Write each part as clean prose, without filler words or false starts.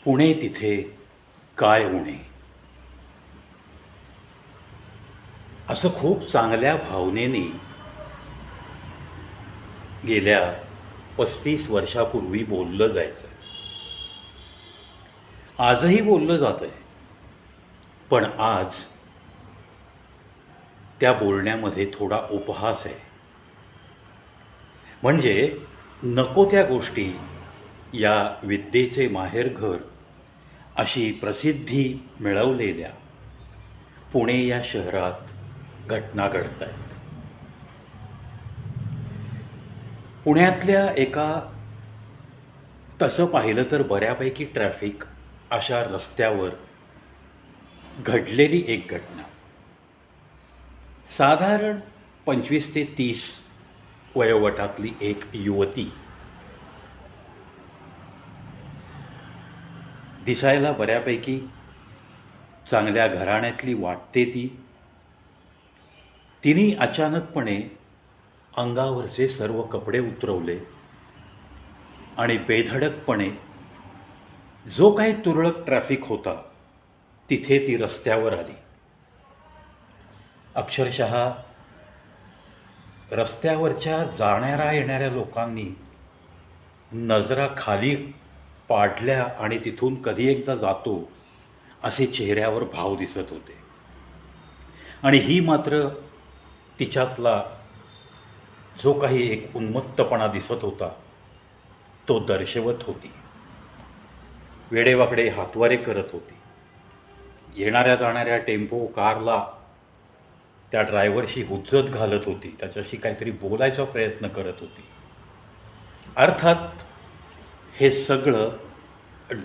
पुणे तिथे काय उणे. असं खूप चांगल्या भावनेने गेल्या 35 वर्षापूर्वी बोललं जायचं. आजही बोललं जात आहे. पण आज त्या बोलण्यामध्ये थोडा उपहास आहे. म्हणजे नको त्या गोष्टी, या विद्येचे माहेरघर अशी प्रसिद्धी मिळवलेल्या पुणे या शहरात घटना घडत आहेत. पुण्यातल्या एका, तसं पाहिलं तर बऱ्यापैकी ट्रॅफिक अशा रस्त्यावर घडलेली एक घटना. साधारण 25 ते 30 वयोगटातली एक युवती, दिसायला बऱ्यापैकी चांगल्या घराण्यातली वाटते ती. तिने अचानकपणे अंगावरचे सर्व कपडे उतरवले आणि बेधडकपणे जो काही तुरळक ट्रॅफिक होता तिथे ती रस्त्यावर आली. अक्षरशः रस्त्यावरच्या जाणाऱ्या येणाऱ्या लोकांनी नजरा खाली पाडल्या आणि तिथून कधी एकदा जातो असे चेहऱ्यावर भाव दिसत होते. आणि ही मात्र तिच्यातला जो काही एक उन्मत्तपणा दिसत होता तो दर्शवत होती. वेडेवाकडे हातवारे करत होती. येणाऱ्या जाणाऱ्या टेम्पो कारला त्या ड्रायव्हरशी हुज्जत घालत होती. त्याच्याशी काहीतरी बोलायचा प्रयत्न करत होती. अर्थात हे सगळं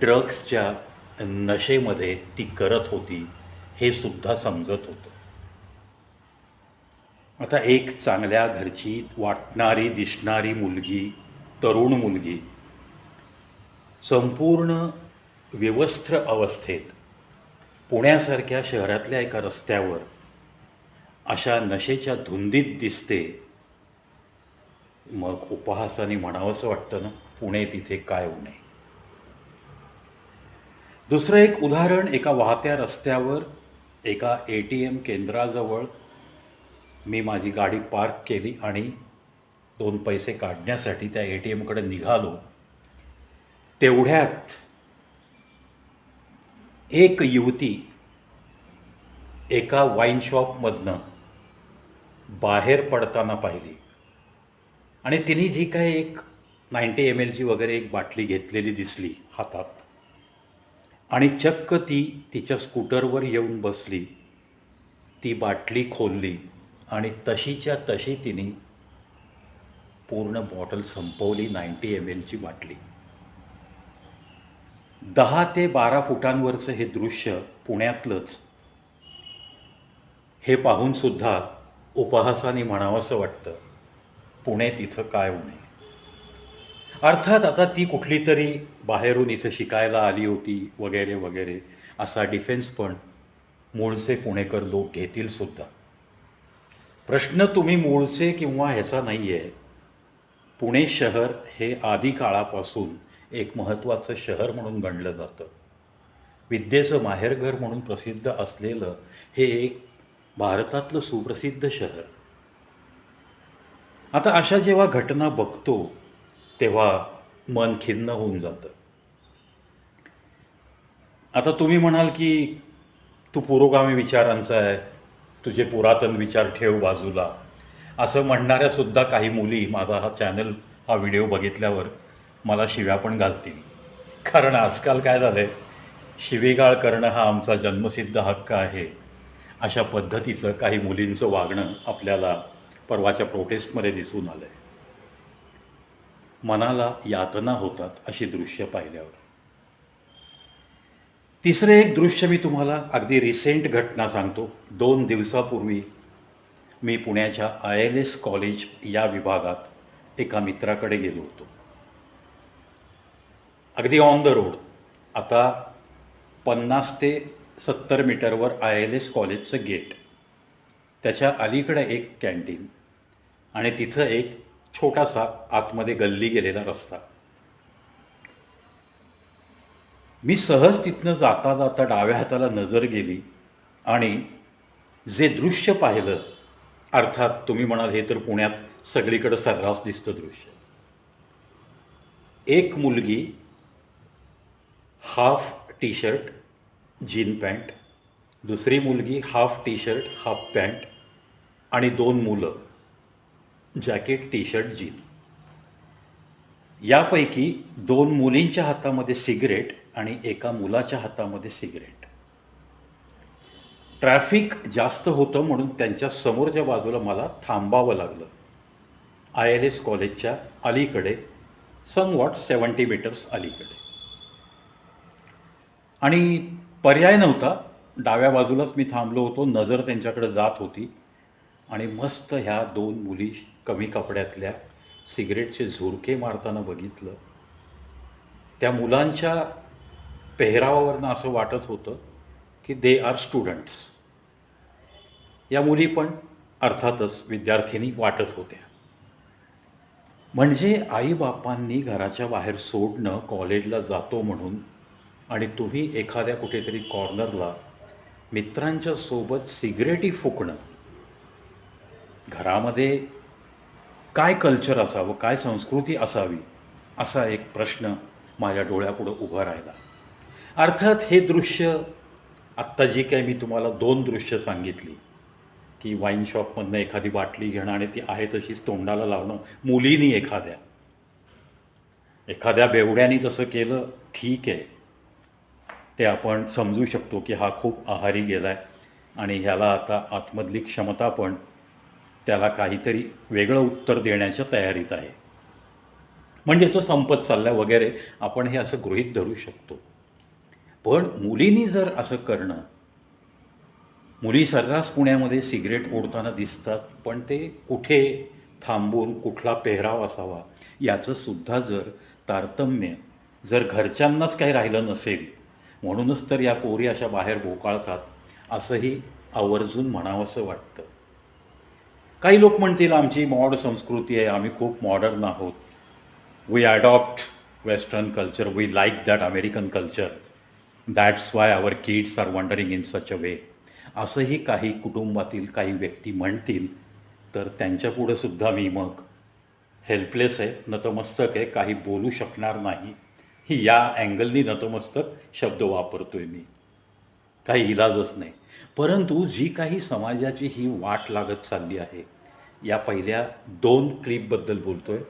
ड्रग्सच्या नशेमध्ये ती करत होती हे सुद्धा समजत होतं. आता एक चांगल्या घरची वाटणारी दिसणारी मुलगी, तरुण मुलगी, संपूर्ण विवस्त्र अवस्थेत पुण्यासारख्या शहरातल्या एका रस्त्यावर अशा नशेच्या धुंदीत दिसते. मग उपहासाने म्हणावंसं वाटतं ना, पुणे तिथे काय उणे. दुसरं एक उदाहरण, एका वाहत्या रस्त्यावर एका ATM केंद्राजवळ मी माझी गाडी पार्क केली आणि 2 पैसे काढण्यासाठी त्या ATMकडे निघालो. तेवढ्यात एक युवती एका वाईन शॉपमधनं बाहेर पडताना पाहिली आणि तिने जी काही एक 90 ml वगैरे एक बाटली घेतलेली दिसली हातात आणि चक्क ती तिच्या स्कूटरवर येऊन बसली. ती बाटली खोलली आणि तशीच्या तशी तिने पूर्ण बॉटल संपवली. 90 ml बाटली. 10 ते 12 फुटांवरचं हे दृश्य पुण्यातलंच. हे पाहूनसुद्धा उपहासाने म्हणावंसं वाटतं, पुणे तिथं काय उणे. अर्थात आता ती कुठली तरी बाहेरून इथं शिकायला आली होती वगैरे वगैरे असा डिफेन्स पण मूळचे पुणेकर लोक घेतील सुद्धा. प्रश्न तुम्ही मूळचे किंवा ह्याचा नाही आहे. पुणे शहर हे आधी काळापासून एक महत्त्वाचं शहर म्हणून गणलं जातं. विद्येचं माहेरघर म्हणून प्रसिद्ध असलेलं हे एक भारतातलं सुप्रसिद्ध शहर. आता अशा जेव्हा घटना बघतो तेव्हा मन खिन्न होऊन जातं. आता तुम्ही म्हणाल की तू पुरोगामी विचारांचा आहे, तुझे पुरातन विचार ठेव बाजूला, असं म्हणणाऱ्यासुद्धा काही मुली माझा हा चॅनल, हा व्हिडिओ बघितल्यावर मला शिव्या पण घालतील. कारण आजकाल काय झालं आहे, शिवीगाळ करणं हा आमचा जन्मसिद्ध हक्क आहे अशा पद्धतीचं काही मुलींचं वागणं आपल्याला परवाच्या प्रोटेस्टमध्ये दिसून आलं आहे. मनाला यातना होतात अशी दृश्य पाहिल्यावर. तिसरं एक दृश्य मी तुम्हाला अगदी रिसेंट घटना सांगतो. 2 दिवसापूर्वी मी पुण्याच्या ILS कॉलेज या विभागात एका मित्राकडे गेलो होतो. अगदी ऑन द रोड. आता 50 ते 70 मीटरवर ILS कॉलेजचं गेट, त्याच्या अलीकडे एक कॅन्टीन आणि तिथं एक छोटासा आतमध्ये गल्ली गेलेला रस्ता. मी सहज तिथनं जाता जाता डाव्या हाताला नजर गेली आणि जे दृश्य पाहिलं, अर्थात तुम्ही म्हणाल हे तर पुण्यात सगळीकडे सर्रास दिसतं दृश्य. एक मुलगी half T shirt jean pant, दुसरी मुलगी half T shirt half pant आणि 2 मुलं जॅकेट टी शर्ट जीन. यापैकी 2 मुलींच्या हातामध्ये सिगरेट आणि एका मुलाच्या हातामध्ये सिगरेट. ट्रॅफिक जास्त होतं म्हणून त्यांच्या समोरच्या बाजूला मला थांबावं लागलं. ILS कॉलेजच्या अलीकडे, समवॉट 70 मीटर्स अलीकडे. आणि पर्याय नव्हता, डाव्या बाजूलाच मी थांबलो होतो. नजर त्यांच्याकडे जात होती आणि मस्त ह्या 2 मुली कमी कपड्यातल्या सिगरेटचे झुरके मारताना बघितलं. त्या मुलांच्या पेहरावावरनं असं वाटत होतं की दे आर स्टुडंट्स. या मुली पण अर्थातच विद्यार्थिनी वाटत होत्या. म्हणजे आईबापांनी घराच्या बाहेर सोडणं कॉलेजला जातो म्हणून, आणि तुम्ही एखाद्या कुठेतरी कॉर्नरला मित्रांच्या सोबत सिगरेटी फुकणं. घरामध्ये काय कल्चर असावं, काय संस्कृती असावी, असा एक प्रश्न माझ्या डोळ्यापुढं उभा राहिला. अर्थात हे दृश्य, आत्ता जी काही मी तुम्हाला 2 दृश्य सांगितली, की वाईन शॉपमधनं एखादी बाटली घेणं आणि ती आहे तशीच तोंडाला लावणं, मुलीनी एखाद्या बेवड्यानी तसं केलं, ठीक आहे, ते आपण समजू शकतो की हा खूप आहारी गेला आहे आणि ह्याला आता आतमधली क्षमता पण त्याला काहीतरी वेगळं उत्तर देण्याच्या तयारीत आहे, म्हणजे तो संपत चालला वगैरे, आपण हे असं गृहीत धरू शकतो. पण मुलींनी जर असं करणं, मुली सर्रास पुण्यामध्ये सिगरेट ओढताना दिसतात, पण ते कुठे थांबून कुठला पेहराव असावा याचं सुद्धा जर तारतम्य जर घरच्यांनाच काही राहिलं नसेल, म्हणूनच तर या पोरी अशा बाहेर बोकाळतात, असंही आवर्जून म्हणावंसं वाटतं. काही लोक म्हणतील आमची मॉड संस्कृती आहे, आम्ही खूप मॉडर्न आहोत, we adopt western culture, we like that American culture, that's why our kids are wondering in such a way, असंही काही कुटुंबातील काही व्यक्ती म्हणतील. तर त्यांच्यापुढं सुद्धा मी मग हेल्पलेस आहे, नतमस्तक आहे, काही बोलू शकणार नाही. ही या अँगलनी नतमस्तक शब्द वापरतो आहे मी, काही इलाजच नाही. परंतु जी काही समाजाची ही वाट लागत चालली आहे, या पहिल्या 2 क्लिपबद्दल बोलतो आहे.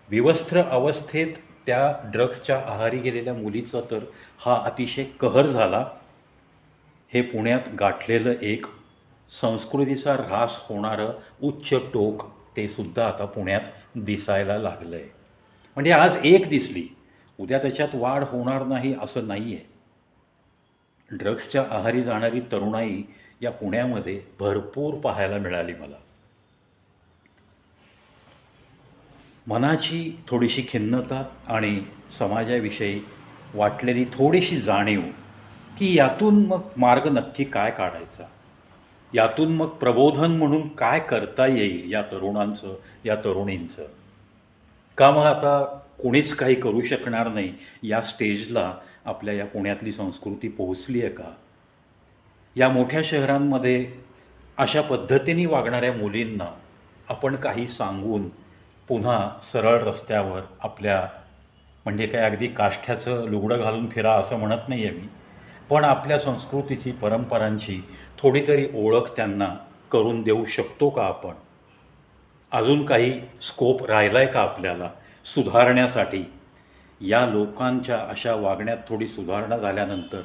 विवस्त्र अवस्थेत त्या ड्रग्सच्या आहारी गेलेल्या मुलीचा तर हा अतिशय कहर झाला. हे पुण्यात गाठलेलं एक संस्कृतीचा ऱ्हास होणारं उच्च टोक, ते सुद्धा आता पुण्यात दिसायला लागलं आहे. म्हणजे आज एक दिसली, उद्या त्याच्यात वाढ होणार नाही असं नाही आहे. ड्रग्सच्या आहारी जाणारी तरुणाई या पुण्यामध्ये भरपूर पाहायला मिळाली मला. मनाची थोडीशी खिन्नता आणि समाजाविषयी वाटलेली थोडीशी जाणीव, की यातून मग मार्ग नक्की काय काढायचा, यातून मग प्रबोधन म्हणून काय करता येईल या तरुणांचं, या तरुणींचं. का मग आता कोणीच काही करू शकणार नाही या स्टेजला आपल्या या पुण्यातली संस्कृती पोहोचली आहे का? या मोठ्या शहरांमध्ये अशा पद्धतीने वागणाऱ्या मुलींना आपण काही सांगून पुन्हा सरळ रस्त्यावर आपल्या, म्हणजे काय अगदी काष्ठ्याचं लुगडं घालून फिरा असं म्हणत नाही आहे मी, पण आपल्या संस्कृतीची, परंपरांची थोडी तरी ओळख त्यांना करून देऊ शकतो का आपण? अजून काही स्कोप राहिला आहे का आपल्याला सुधारण्यासाठी? या लोकांच्या अशा वागण्यात थोडी सुधारणा झाल्यानंतर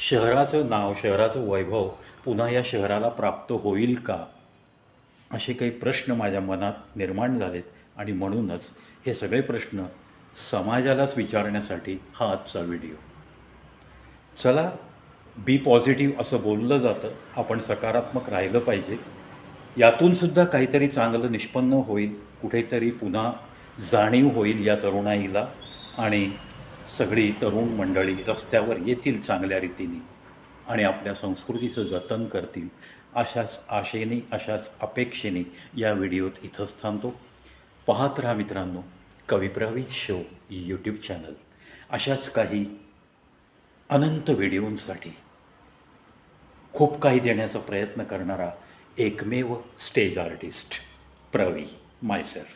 शहराचं नाव, शहराचं वैभव पुन्हा या शहराला प्राप्त होईल का? असे काही प्रश्न माझ्या मनात निर्माण झालेत आणि म्हणूनच हे सगळे प्रश्न समाजालाच विचारण्यासाठी हा आजचा व्हिडिओ. चला, बी पॉझिटिव्ह असं बोललं जातं, आपण सकारात्मक राहिलं पाहिजे. यातूनसुद्धा काहीतरी चांगलं निष्पन्न होईल, कुठेतरी पुन्हा जाणीव होईल या तरुणाईला आणि सगळी तरुण मंडळी रस्त्यावर येतील चांगल्या रीतीने आणि आपल्या संस्कृतीचं जतन करतील. अशाच आशेने, अशाच अपेक्षेने या व्हिडिओत इथंच थांबतो. पाहत राहा मित्रांनो कविप्रवीत शो यूट्यूब चॅनल. अशाच काही अनंत व्हिडिओंसाठी खूप काही देण्याचा प्रयत्न करणारा एकमेव स्टेज आर्टिस्ट प्रवी मायसेल्फ.